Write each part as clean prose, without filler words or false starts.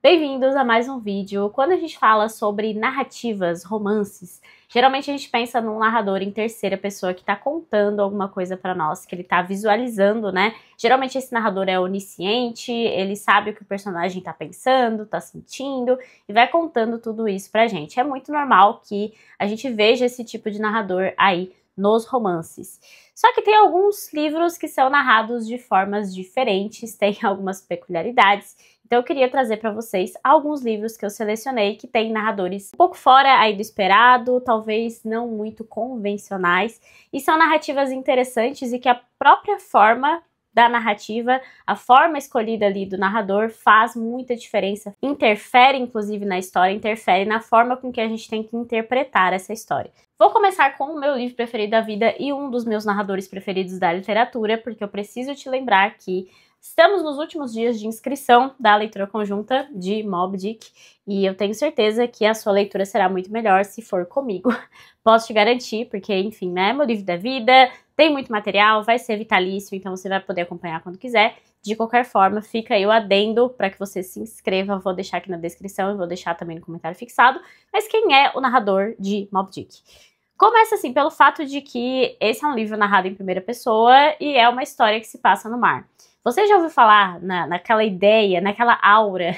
Bem-vindos a mais um vídeo. Quando a gente fala sobre narrativas, romances, geralmente a gente pensa num narrador em terceira pessoa que está contando alguma coisa para nós, que ele está visualizando, né? Geralmente esse narrador é onisciente, ele sabe o que o personagem está pensando, está sentindo e vai contando tudo isso pra gente. É muito normal que a gente veja esse tipo de narrador aí nos romances. Só que tem alguns livros que são narrados de formas diferentes, tem algumas peculiaridades. Então eu queria trazer para vocês alguns livros que eu selecionei que têm narradores um pouco fora aí do esperado, talvez não muito convencionais, e são narrativas interessantes e que a própria forma da narrativa, a forma escolhida ali do narrador faz muita diferença, interfere inclusive na história, interfere na forma com que a gente tem que interpretar essa história. Vou começar com o meu livro preferido da vida e um dos meus narradores preferidos da literatura, porque eu preciso te lembrar que estamos nos últimos dias de inscrição da leitura conjunta de Moby Dick e eu tenho certeza que a sua leitura será muito melhor se for comigo. Posso te garantir, porque, enfim, né, meu livro da vida, tem muito material, vai ser vitalício, então você vai poder acompanhar quando quiser. De qualquer forma, fica aí o adendo para que você se inscreva, eu vou deixar aqui na descrição e vou deixar também no comentário fixado. Mas quem é o narrador de Moby Dick? Começa assim pelo fato de que esse é um livro narrado em primeira pessoa e é uma história que se passa no mar. Você já ouviu falar naquela ideia, naquela aura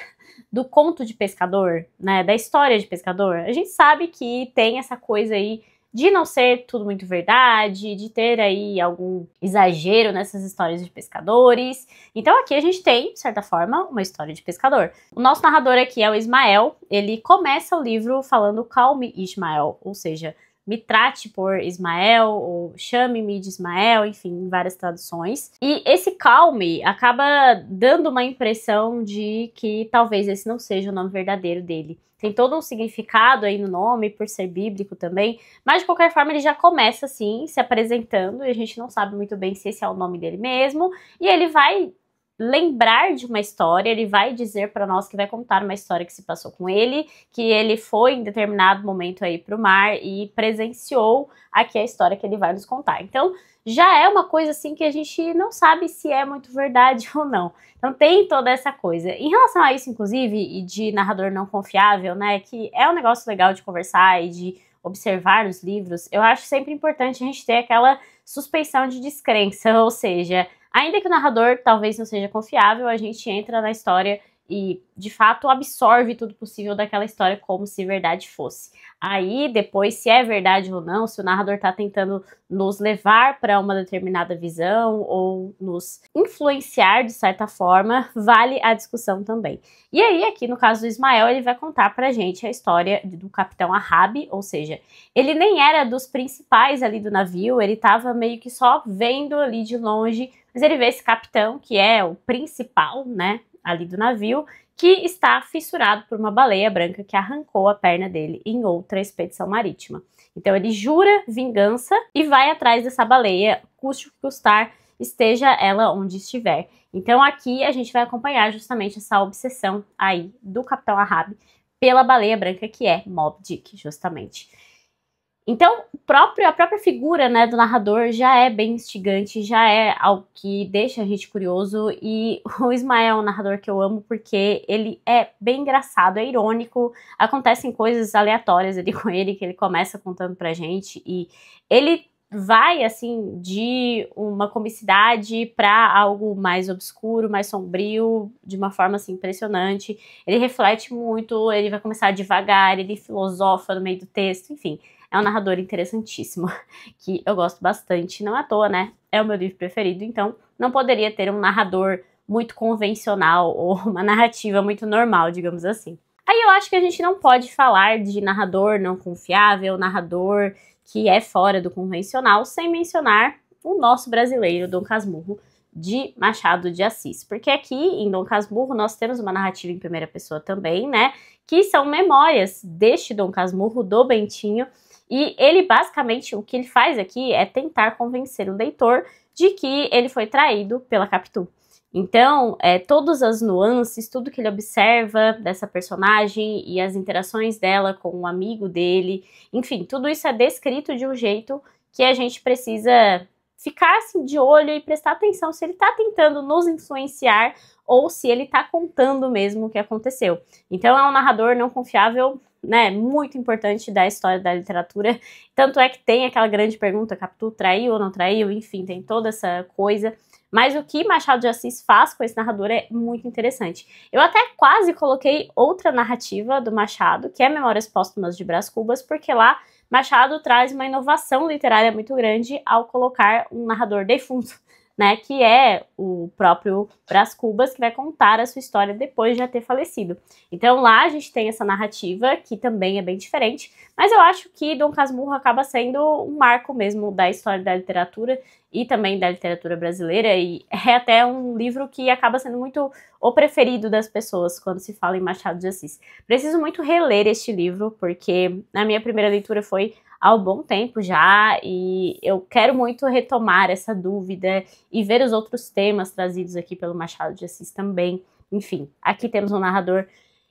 do conto de pescador, né, da história de pescador? A gente sabe que tem essa coisa aí de não ser tudo muito verdade, de ter aí algum exagero nessas histórias de pescadores. Então aqui a gente tem, de certa forma, uma história de pescador. O nosso narrador aqui é o Ismael, ele começa o livro falando Call me Ismael, ou seja, me trate por Ismael, ou chame-me de Ismael, enfim, várias traduções. E esse calme acaba dando uma impressão de que talvez esse não seja o nome verdadeiro dele. Tem todo um significado aí no nome, por ser bíblico também, mas de qualquer forma ele já começa assim, se apresentando, e a gente não sabe muito bem se esse é o nome dele mesmo, e ele vai lembrar de uma história, ele vai dizer para nós que vai contar uma história que se passou com ele, que ele foi em determinado momento aí para o mar e presenciou aqui a história que ele vai nos contar. Então, já é uma coisa assim que a gente não sabe se é muito verdade ou não. Então tem toda essa coisa. Em relação a isso, inclusive, e de narrador não confiável, né, que é um negócio legal de conversar e de observar nos livros, eu acho sempre importante a gente ter aquela suspeição de descrença, ou seja, ainda que o narrador talvez não seja confiável, a gente entra na história e, de fato, absorve tudo possível daquela história como se verdade fosse. Aí, depois, se é verdade ou não, se o narrador está tentando nos levar para uma determinada visão ou nos influenciar de certa forma, vale a discussão também. E aí, aqui no caso do Ismael, ele vai contar pra gente a história do capitão Ahab, ou seja, ele nem era dos principais ali do navio, ele estava meio que só vendo ali de longe, mas ele vê esse capitão, que é o principal, né, ali do navio, que está fissurado por uma baleia branca que arrancou a perna dele em outra expedição marítima. Então ele jura vingança e vai atrás dessa baleia, custe o que custar, esteja ela onde estiver. Então aqui a gente vai acompanhar justamente essa obsessão aí do capitão Ahab pela baleia branca, que é Moby Dick, justamente. Então, a própria figura, né, do narrador já é bem instigante, já é algo que deixa a gente curioso, e o Ismael é um narrador que eu amo porque ele é bem engraçado, é irônico, acontecem coisas aleatórias ali com ele, que ele começa contando pra gente, e ele vai, assim, de uma comicidade pra algo mais obscuro, mais sombrio, de uma forma, assim, impressionante. Ele reflete muito, ele vai começar devagar, ele filosofa no meio do texto, enfim. É um narrador interessantíssimo, que eu gosto bastante, não é à toa, né? É o meu livro preferido, então não poderia ter um narrador muito convencional ou uma narrativa muito normal, digamos assim. Aí eu acho que a gente não pode falar de narrador não confiável, narrador que é fora do convencional, sem mencionar o nosso brasileiro, Dom Casmurro, de Machado de Assis. Porque aqui em Dom Casmurro nós temos uma narrativa em primeira pessoa também, né? Que são memórias deste Dom Casmurro, do Bentinho. E ele basicamente, o que ele faz aqui é tentar convencer o leitor de que ele foi traído pela Capitu. Então, todas as nuances, tudo que ele observa dessa personagem e as interações dela com o amigo dele, enfim, tudo isso é descrito de um jeito que a gente precisa ficar assim de olho e prestar atenção se ele está tentando nos influenciar ou se ele está contando mesmo o que aconteceu. Então é um narrador não confiável, né, muito importante da história da literatura. Tanto é que tem aquela grande pergunta, Capitu traiu ou não traiu? Enfim, tem toda essa coisa. Mas o que Machado de Assis faz com esse narrador é muito interessante. Eu até quase coloquei outra narrativa do Machado, que é Memórias Póstumas de Brás Cubas, porque lá Machado traz uma inovação literária muito grande ao colocar um narrador defunto, né, que é o próprio Brás Cubas, que vai contar a sua história depois de já ter falecido. Então lá a gente tem essa narrativa, que também é bem diferente, mas eu acho que Dom Casmurro acaba sendo um marco mesmo da história da literatura e também da literatura brasileira, e é até um livro que acaba sendo muito o preferido das pessoas quando se fala em Machado de Assis. Preciso muito reler este livro, porque a minha primeira leitura foi há um bom tempo já, e eu quero muito retomar essa dúvida e ver os outros temas trazidos aqui pelo Machado de Assis também. Enfim, aqui temos um narrador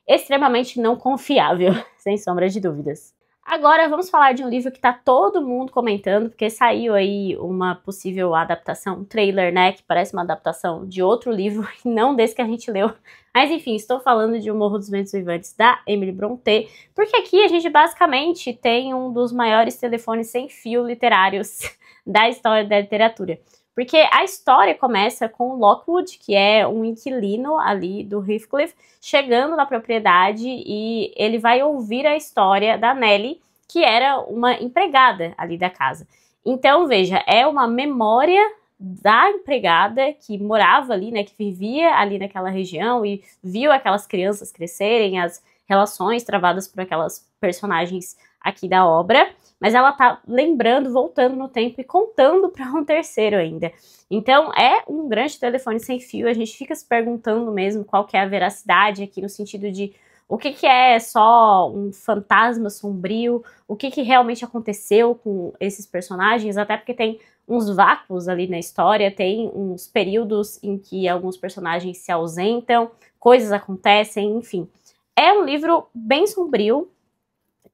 extremamente não confiável, sem sombra de dúvidas. Agora vamos falar de um livro que tá todo mundo comentando, porque saiu aí uma possível adaptação, um trailer, né, que parece uma adaptação de outro livro, e não desse que a gente leu. Mas enfim, estou falando de O Morro dos Ventos Vivantes, da Emily Brontë, porque aqui a gente basicamente tem um dos maiores telefones sem fio literários da história da literatura. Porque a história começa com Lockwood, que é um inquilino ali do Heathcliff, chegando na propriedade, e ele vai ouvir a história da Nellie, que era uma empregada ali da casa. Então, veja, é uma memória da empregada que morava ali, né, que vivia ali naquela região e viu aquelas crianças crescerem, as relações travadas por aquelas personagens aqui da obra, mas ela tá lembrando, voltando no tempo e contando para um terceiro ainda. Então é um grande telefone sem fio, a gente fica se perguntando mesmo qual que é a veracidade aqui, no sentido de o que que é só um fantasma sombrio, o que que realmente aconteceu com esses personagens, até porque tem uns vácuos ali na história, tem uns períodos em que alguns personagens se ausentam, coisas acontecem, enfim. É um livro bem sombrio,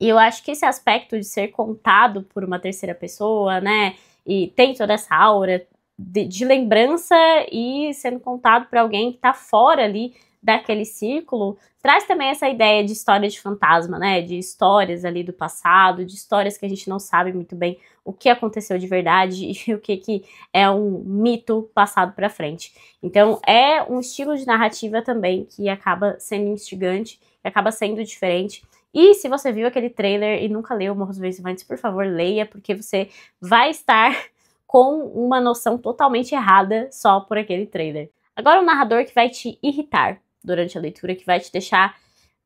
e eu acho que esse aspecto de ser contado por uma terceira pessoa, né, e tem toda essa aura de lembrança e sendo contado por alguém que tá fora ali daquele círculo, traz também essa ideia de história de fantasma, né, de histórias ali do passado, de histórias que a gente não sabe muito bem o que aconteceu de verdade e o que é um mito passado para frente. Então é um estilo de narrativa também que acaba sendo instigante, que acaba sendo diferente. E se você viu aquele trailer e nunca leu Morro dos Ventos Vivantes, por favor, leia, porque você vai estar com uma noção totalmente errada só por aquele trailer. Agora um narrador que vai te irritar durante a leitura, que vai te deixar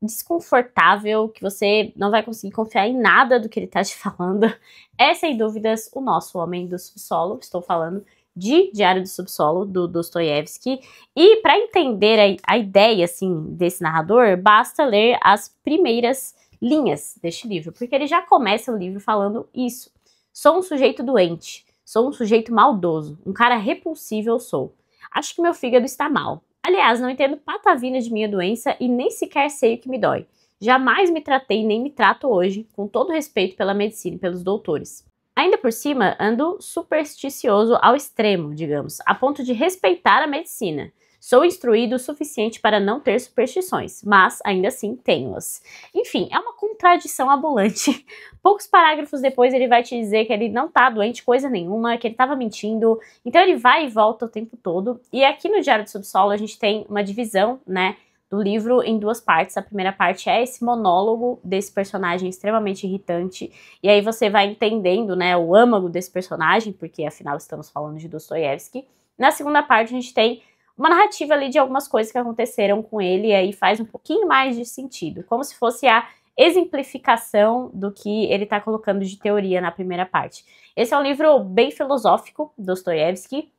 desconfortável, que você não vai conseguir confiar em nada do que ele tá te falando, é sem dúvidas o nosso Homem do Subsolo. Estou falando de Diário do Subsolo, do Dostoiévski, e para entender a ideia assim desse narrador, basta ler as primeiras linhas deste livro, porque ele já começa o livro falando isso. Sou um sujeito doente, sou um sujeito maldoso, um cara repulsível sou. Acho que meu fígado está mal. Aliás, não entendo patavina de minha doença e nem sequer sei o que me dói. Jamais me tratei nem me trato hoje, com todo respeito pela medicina e pelos doutores. Ainda por cima, ando supersticioso ao extremo, digamos, a ponto de respeitar a medicina. Sou instruído o suficiente para não ter superstições, mas ainda assim tenho-as. Enfim, é uma contradição ambulante. Poucos parágrafos depois ele vai te dizer que ele não tá doente coisa nenhuma, que ele tava mentindo. Então ele vai e volta o tempo todo. E aqui no Diário do Subsolo a gente tem uma divisão, né, do livro em duas partes. A primeira parte é esse monólogo desse personagem extremamente irritante, e aí você vai entendendo, né, o âmago desse personagem, porque afinal estamos falando de Dostoiévski. Na segunda parte a gente tem uma narrativa ali de algumas coisas que aconteceram com ele, e aí faz um pouquinho mais de sentido, como se fosse a exemplificação do que ele está colocando de teoria na primeira parte. Esse é um livro bem filosófico, Dostoiévski,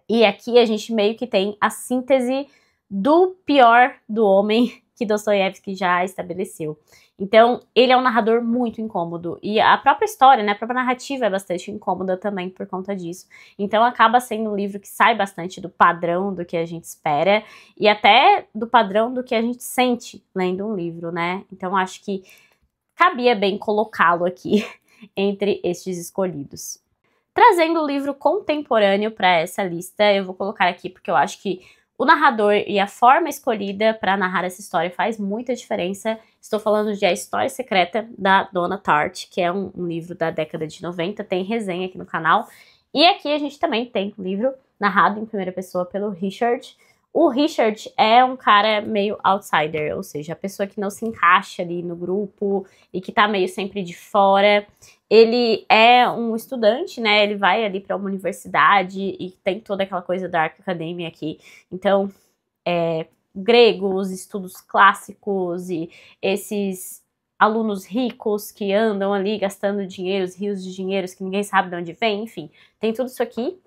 e aqui a gente meio que tem a síntese do pior do homem que Dostoiévski já estabeleceu. Então, ele é um narrador muito incômodo, e a própria história, né, a própria narrativa é bastante incômoda também por conta disso. Então, acaba sendo um livro que sai bastante do padrão do que a gente espera, e até do padrão do que a gente sente lendo um livro, né? Então, acho que cabia bem colocá-lo aqui entre estes escolhidos. trazendo o livro contemporâneo para essa lista. Eu vou colocar aqui porque eu acho que o narrador e a forma escolhida para narrar essa história faz muita diferença. Estou falando de A História Secreta, da Donna Tartt, que é um livro da década de 90, tem resenha aqui no canal. E aqui a gente também tem um livro narrado em primeira pessoa pelo Richard. O Richard é um cara meio outsider, ou seja, a pessoa que não se encaixa ali no grupo e que tá meio sempre de fora. Ele é um estudante, né, ele vai ali para uma universidade e tem toda aquela coisa da Dark Academia aqui. Então, gregos, estudos clássicos e esses alunos ricos que andam ali gastando dinheiro, os rios de dinheiros que ninguém sabe de onde vem, enfim. Tem tudo isso aqui.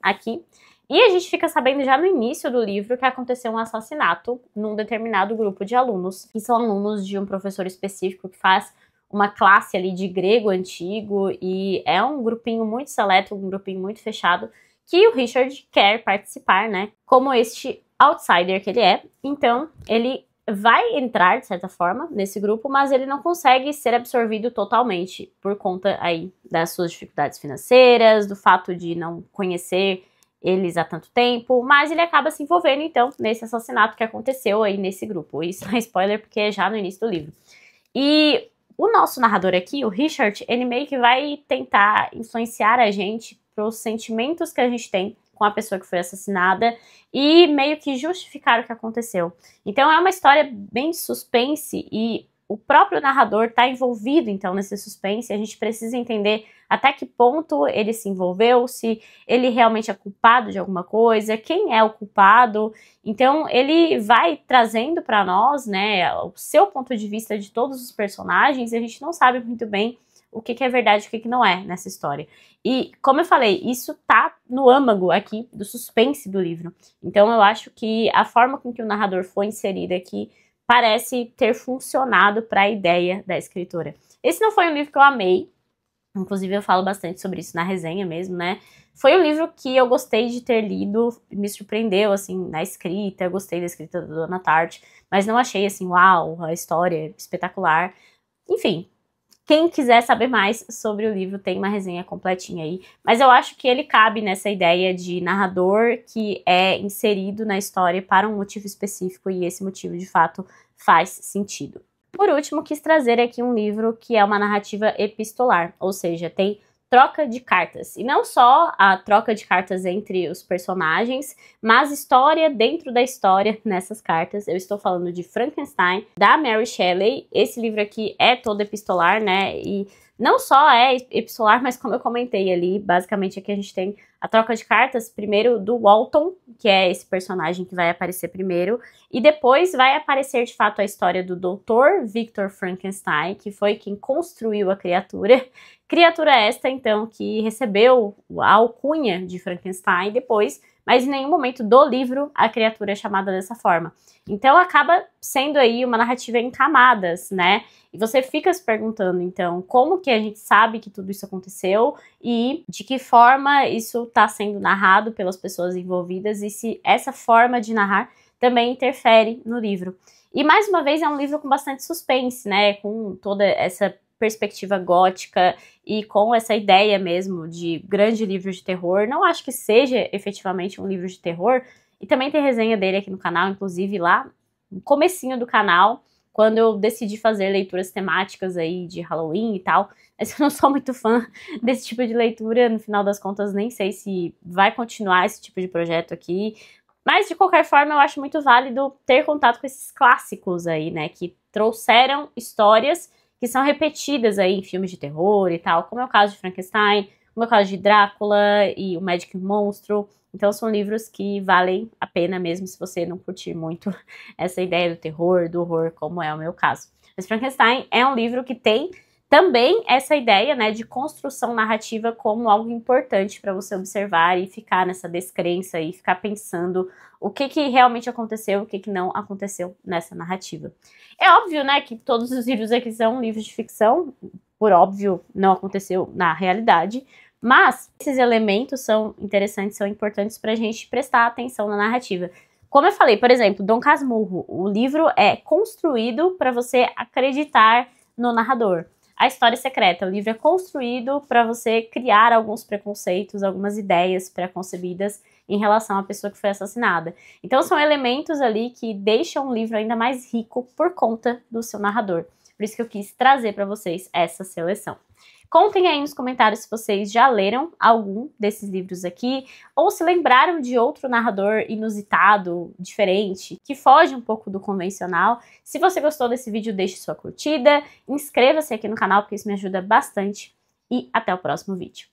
E a gente fica sabendo já no início do livro que aconteceu um assassinato num determinado grupo de alunos, que são alunos de um professor específico que faz uma classe ali de grego antigo, e é um grupinho muito seleto, um grupinho muito fechado, que o Richard quer participar, né, como este outsider que ele é. Então, ele vai entrar, de certa forma, nesse grupo, mas ele não consegue ser absorvido totalmente, por conta aí das suas dificuldades financeiras, do fato de não conhecer eles há tanto tempo, mas ele acaba se envolvendo, então, nesse assassinato que aconteceu aí nesse grupo. Isso não é spoiler, porque é já no início do livro. E o nosso narrador aqui, o Richard, ele meio que vai tentar influenciar a gente pros sentimentos que a gente tem com a pessoa que foi assassinada e meio que justificar o que aconteceu. Então é uma história bem de suspense e o próprio narrador está envolvido, então, nesse suspense. A gente precisa entender até que ponto ele se envolveu, se ele realmente é culpado de alguma coisa, quem é o culpado. Então, ele vai trazendo para nós, né, o seu ponto de vista de todos os personagens, e a gente não sabe muito bem o que é verdade e o que não é nessa história. E, como eu falei, isso tá no âmago aqui do suspense do livro. Então, eu acho que a forma com que o narrador foi inserido aqui parece ter funcionado para a ideia da escritora. Esse não foi um livro que eu amei, inclusive eu falo bastante sobre isso na resenha mesmo, né? Foi um livro que eu gostei de ter lido, me surpreendeu, assim, na escrita, eu gostei da escrita da Donna Tartt, mas não achei, assim, uau, a história espetacular. Enfim, quem quiser saber mais sobre o livro tem uma resenha completinha aí, mas eu acho que ele cabe nessa ideia de narrador que é inserido na história para um motivo específico, e esse motivo de fato faz sentido. Por último, quis trazer aqui um livro que é uma narrativa epistolar, ou seja, tem troca de cartas, e não só a troca de cartas entre os personagens, mas história dentro da história nessas cartas. Eu estou falando de Frankenstein, da Mary Shelley. Esse livro aqui é todo epistolar, né, e não só é epistolar, mas como eu comentei ali, basicamente aqui a gente tem a troca de cartas, primeiro do Walton, que é esse personagem que vai aparecer primeiro, e depois vai aparecer de fato a história do Dr. Victor Frankenstein, que foi quem construiu a criatura. Criatura esta, então, que recebeu a alcunha de Frankenstein depois, mas em nenhum momento do livro a criatura é chamada dessa forma. Então acaba sendo aí uma narrativa em camadas, né? E você fica se perguntando, então, como que a gente sabe que tudo isso aconteceu e de que forma isso está sendo narrado pelas pessoas envolvidas e se essa forma de narrar também interfere no livro. E mais uma vez é um livro com bastante suspense, né? Com toda essa perspectiva gótica e com essa ideia mesmo de grande livro de terror. Não acho que seja efetivamente um livro de terror, e também tem resenha dele aqui no canal, inclusive lá no comecinho do canal, quando eu decidi fazer leituras temáticas aí de Halloween e tal. Mas eu não sou muito fã desse tipo de leitura, no final das contas nem sei se vai continuar esse tipo de projeto aqui, mas de qualquer forma eu acho muito válido ter contato com esses clássicos aí, né, que trouxeram histórias que são repetidas aí em filmes de terror e tal, como é o caso de Frankenstein, como é o caso de Drácula e o Magic Monstro. Então são livros que valem a pena mesmo se você não curtir muito essa ideia do terror, do horror, como é o meu caso. Mas Frankenstein é um livro que tem também essa ideia, né, de construção narrativa como algo importante para você observar e ficar nessa descrença e ficar pensando o que realmente aconteceu, o que não aconteceu nessa narrativa. É óbvio, né, que todos os livros aqui são livros de ficção, por óbvio, não aconteceu na realidade, mas esses elementos são interessantes, são importantes para a gente prestar atenção na narrativa. Como eu falei, por exemplo, Dom Casmurro, o livro é construído para você acreditar no narrador. A História Secreta. O livro é construído para você criar alguns preconceitos, algumas ideias pré-concebidas em relação à pessoa que foi assassinada. Então são elementos ali que deixam o livro ainda mais rico por conta do seu narrador. Por isso que eu quis trazer para vocês essa seleção. Contem aí nos comentários se vocês já leram algum desses livros aqui, ou se lembraram de outro narrador inusitado, diferente, que foge um pouco do convencional. Se você gostou desse vídeo, deixe sua curtida, inscreva-se aqui no canal, porque isso me ajuda bastante, e até o próximo vídeo.